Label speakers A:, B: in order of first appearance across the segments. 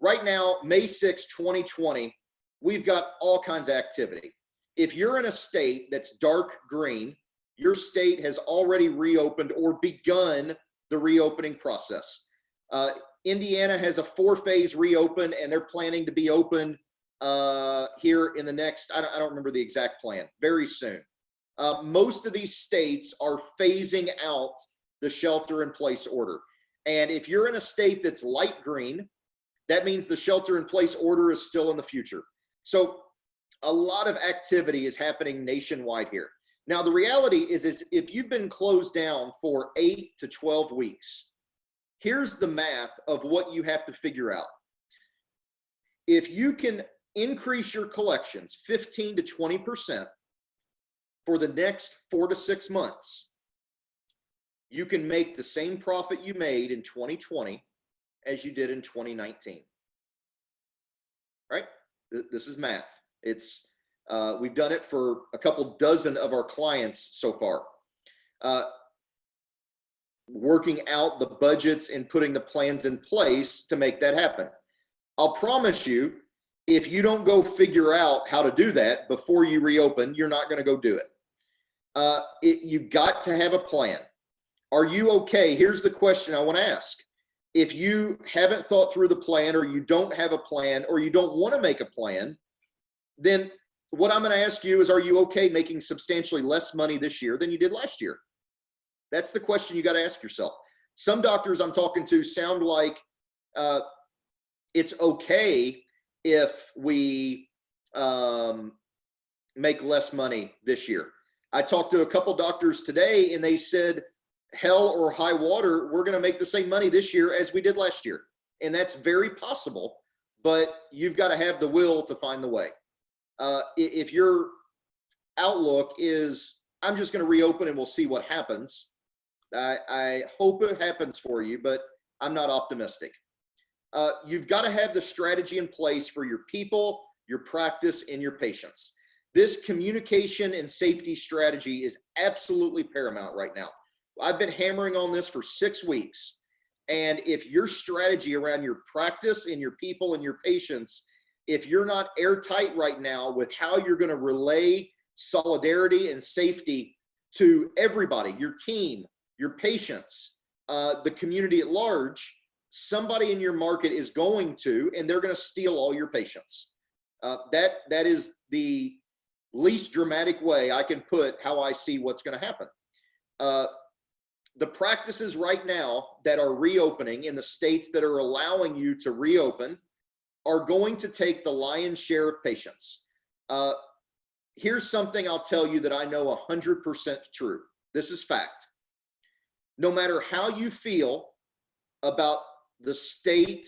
A: right now, May 6, 2020, we've got all kinds of activity. If you're in a state that's dark green, your state has already reopened or begun the reopening process. Indiana has a 4-phase reopen, and they're planning to be open here in the next, I don't remember the exact plan, very soon. Most of these states are phasing out the shelter-in-place order. And if you're in a state that's light green, that means the shelter-in-place order is still in the future. So a lot of activity is happening nationwide here. Now, the reality is if you've been closed down for 8 to 12 weeks, here's the math of what you have to figure out. If you can increase your collections 15 to 20% for the next 4 to 6 months, you can make the same profit you made in 2020 as you did in 2019. Right? This is math. It's we've done it for a couple dozen of our clients so far. Working out the budgets and putting the plans in place to make that happen. I'll promise you, if you don't go figure out how to do that before you reopen, you're not going to go do it. You've got to have a plan. Are you okay? Here's the question I want to ask. If you haven't thought through the plan, or you don't have a plan, or you don't want to make a plan, then what I'm going to ask you is, are you okay making substantially less money this year than you did last year? That's the question you got to ask yourself. Some doctors I'm talking to sound like it's okay if we make less money this year. I talked to a couple doctors today, and they said, hell or high water, we're going to make the same money this year as we did last year. And that's very possible, but you've got to have the will to find the way. If your outlook is, I'm just going to reopen and we'll see what happens, I hope it happens for you, but I'm not optimistic. You've got to have the strategy in place for your people, your practice, and your patients. This communication and safety strategy is absolutely paramount right now. I've been hammering on this for 6 weeks. And if your strategy around your practice and your people and your patients, if you're not airtight right now with how you're going to relay solidarity and safety to everybody, your team, your patients, the community at large, somebody in your market is going to, and they're going to steal all your patients. That is the least dramatic way I can put how I see what's going to happen. The practices right now that are reopening in the states that are allowing you to reopen are going to take the lion's share of patients. Here's something I'll tell you that I know 100% true. This is fact. No matter how you feel about the state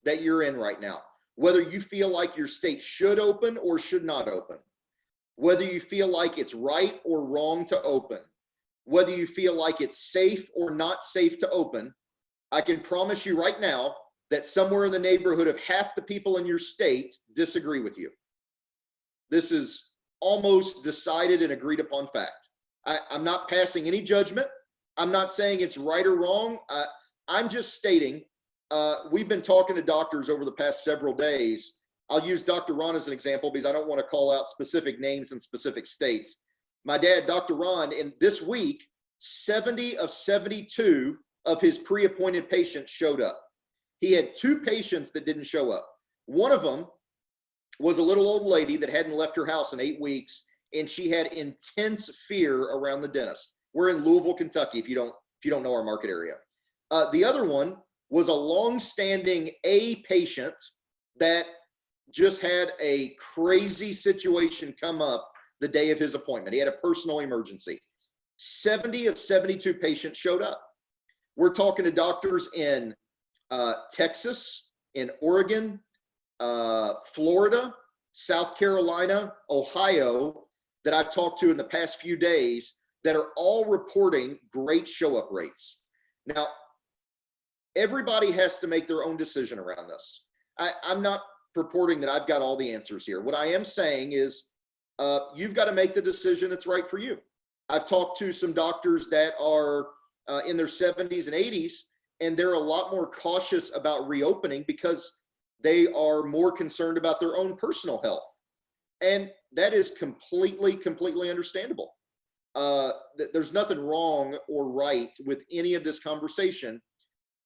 A: that you're in right now, whether you feel like your state should open or should not open, whether you feel like it's right or wrong to open, whether you feel like it's safe or not safe to open, I can promise you right now that somewhere in the neighborhood of half the people in your state disagree with you. This is almost decided and agreed upon fact. I'm not passing any judgment. I'm not saying it's right or wrong. I'm just stating, we've been talking to doctors over the past several days. I'll use Dr. Ron as an example because I don't want to call out specific names in specific states. My dad, Dr. Ron, in this week, 70 of 72 of his pre-appointed patients showed up. He had 2 patients that didn't show up. One of them was a little old lady that hadn't left her house in 8 weeks, and she had intense fear around the dentist. We're in Louisville, Kentucky, if you don't know our market area. The other one was a long-standing patient that just had a crazy situation come up the day of his appointment. He had a personal emergency. 70 of 72 patients showed up. We're talking to doctors in Texas, in Oregon, Florida, South Carolina, Ohio, that I've talked to in the past few days that are all reporting great show-up rates. Now, everybody has to make their own decision around this. I'm not purporting that I've got all the answers here. What I am saying is you've got to make the decision that's right for you. I've talked to some doctors that are in their 70s and 80s, and they're a lot more cautious about reopening because They are more concerned about their own personal health. And that is completely understandable. There's nothing wrong or right with any of this conversation.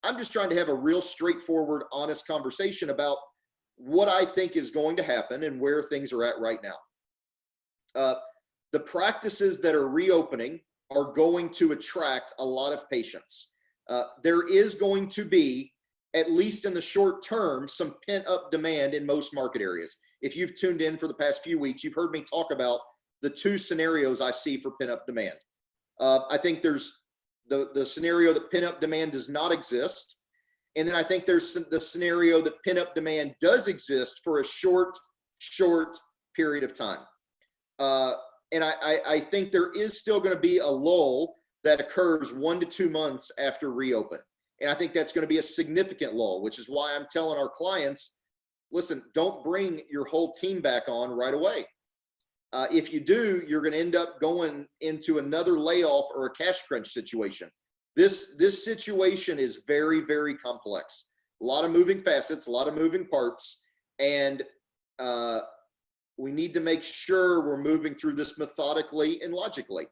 A: I'm just trying to have a real straightforward, honest conversation about what I think is going to happen and where things are at right now. The practices that are reopening are going to attract a lot of patients. There is going to be, at least in the short term, some pent up demand in most market areas. If you've tuned in for the past few weeks, you've heard me talk about the two scenarios I see for pent up demand. I think there's the scenario that pent up demand does not exist. And then I think there's the scenario that pent up demand does exist for a short period of time. And I think there is still going to be a lull that occurs 1 to 2 months after reopen. And I think that's going to be a significant lull, which is why I'm telling our clients, listen, don't bring your whole team back on right away. If you do, you're going to end up going into another layoff or a cash crunch situation. This situation is very complex. A lot of moving facets, a lot of moving parts, and we need to make sure we're moving through this methodically and logically.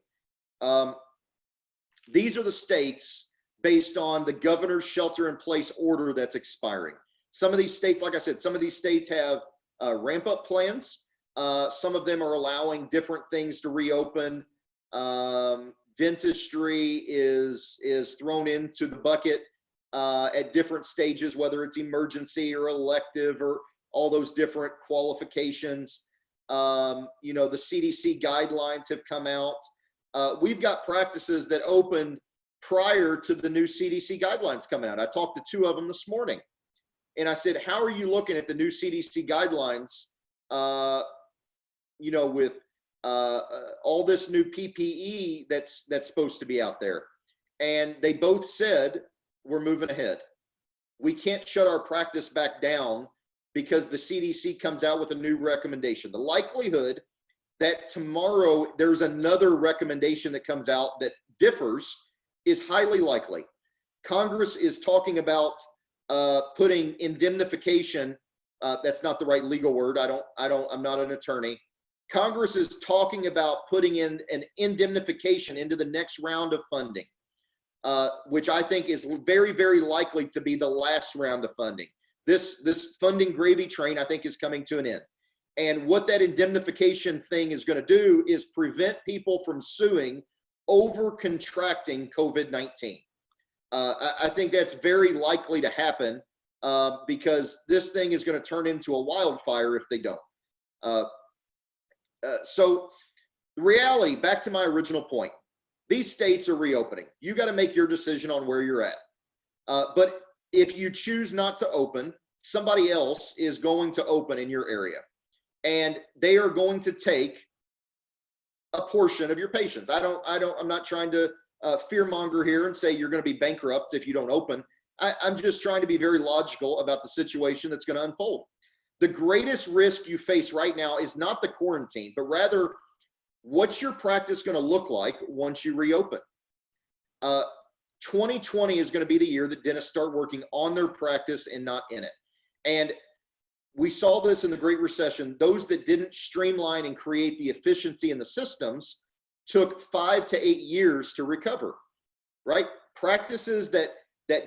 A: These are the states based on the governor's shelter-in-place order that's expiring. Some of these states, like I said, some of these states have ramp-up plans. Some of them are allowing different things to reopen. Dentistry is thrown into the bucket at different stages, whether it's emergency or elective or all those different qualifications. You know, the CDC guidelines have come out. We've got practices that opened prior to the new CDC guidelines coming out. I talked to 2 of them this morning, and I said, how are you looking at the new CDC guidelines, you know, with all this new PPE that's supposed to be out there? And they both said, we're moving ahead. We can't shut our practice back down because the CDC comes out with a new recommendation. The likelihood that tomorrow there's another recommendation that comes out that differs is highly likely. Congress is talking about putting indemnification. That's not the right legal word. I'm not an attorney. Congress is talking about putting in an indemnification into the next round of funding, which I think is very likely to be the last round of funding. This funding gravy train, I think, is coming to an end. And what that indemnification thing is going to do is prevent people from suing over contracting COVID-19. I think that's very likely to happen because this thing is going to turn into a wildfire if they don't. So the reality, back to my original point, these states are reopening. You got to make your decision on where you're at. But if you choose not to open, somebody else is going to open in your area, and they are going to take a portion of your patients. I'm not trying to fearmonger here and say you're going to be bankrupt if you don't open. I'm just trying to be very logical about the situation that's going to unfold. The greatest risk you face right now is not the quarantine, but rather what's your practice going to look like once you reopen? 2020 is going to be the year that dentists start working on their practice and not in it. And we saw this in the Great Recession. Those that didn't streamline and create the efficiency in the systems took 5 to 8 years to recover, right? Practices that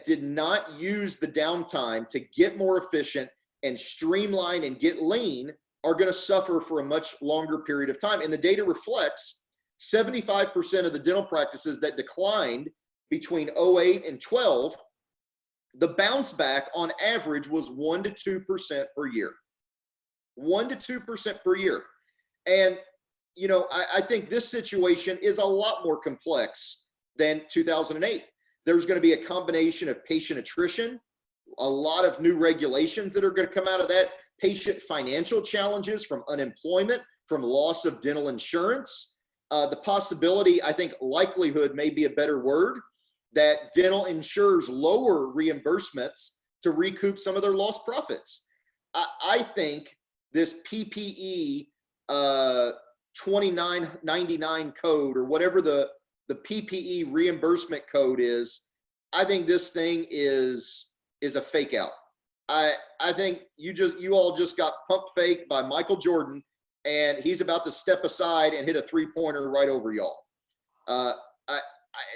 A: did not use the downtime to get more efficient and streamline and get lean are going to suffer for a much longer period of time. And the data reflects 75% of the dental practices that declined between 08 and 12, the bounce back on average was 1 to 2% per year. 1 to 2% per year. And, you know, I think this situation is a lot more complex than 2008. There's going to be a combination of patient attrition, a lot of new regulations that are going to come out of that, patient financial challenges from unemployment, from loss of dental insurance, the possibility, I think likelihood may be a better word, that dental insurers lower reimbursements to recoup some of their lost profits. I think this PPE 2999 code, or whatever the PPE reimbursement code is, I think this thing is a fake out. I think you all just got pump faked by Michael Jordan, and he's about to step aside and hit a 3-pointer right over y'all.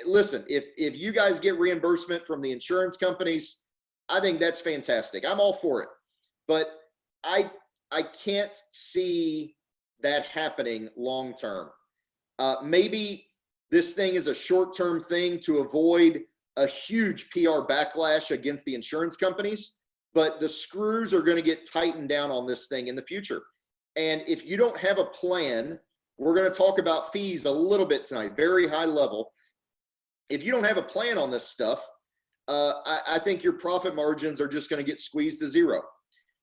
A: Listen, if you guys get reimbursement from the insurance companies, I think that's fantastic. I'm all for it, but I can't see that happening long term. Maybe this thing is a short-term thing to avoid a huge PR backlash against the insurance companies, but the screws are going to get tightened down on this thing in the future. And if you don't have a plan, we're going to talk about fees a little bit tonight, very high level. If you don't have a plan on this stuff, I think your profit margins are just going to get squeezed to zero.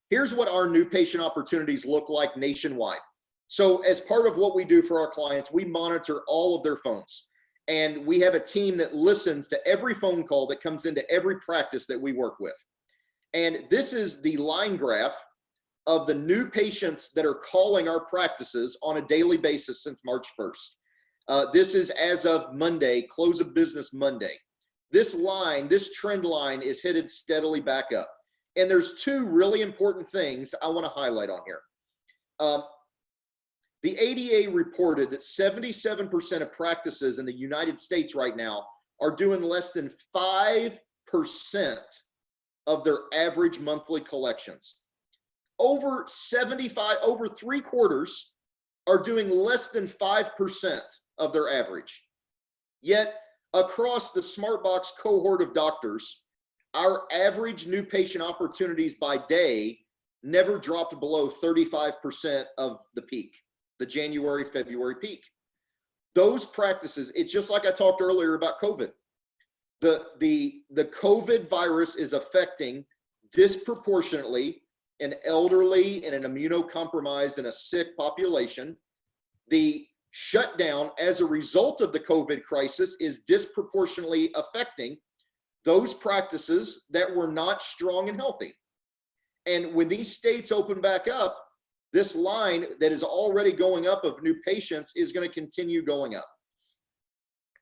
A: Here's what our new patient opportunities look like nationwide. So as part of what we do for our clients, we monitor all of their phones. And we have a team that listens to every phone call that comes into every practice that we work with. And this is the line graph of the new patients that are calling our practices on a daily basis since March 1st. This is as of Monday, close of business Monday. This trend line is headed steadily back up. And there's two really important things I want to highlight on here. The ADA reported that 77% of practices in the United States right now are doing less than 5% of their average monthly collections. Over 3/4 are doing less than 5% of their average. Yet across the SmartBox cohort of doctors, our average new patient opportunities by day never dropped below 35% of the peak, the January, February peak. Those practices, it's just like I talked earlier about COVID. The COVID virus is affecting disproportionately an elderly and an immunocompromised and a sick population. The shutdown as a result of the COVID crisis is disproportionately affecting those practices that were not strong and healthy. And when these states open back up, this line that is already going up of new patients is going to continue going up.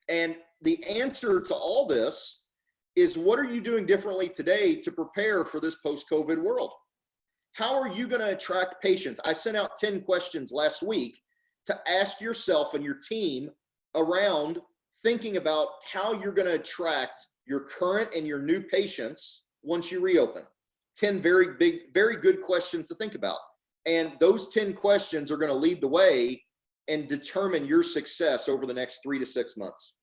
A: And the answer to all this is, what are you doing differently today to prepare for this post-COVID world? How are you going to attract patients? I sent out 10 questions last week to ask yourself and your team around thinking about how you're going to attract your current and your new patients once you reopen. 10 very good questions to think about. And those 10 questions are going to lead the way and determine your success over the next 3 to 6 months.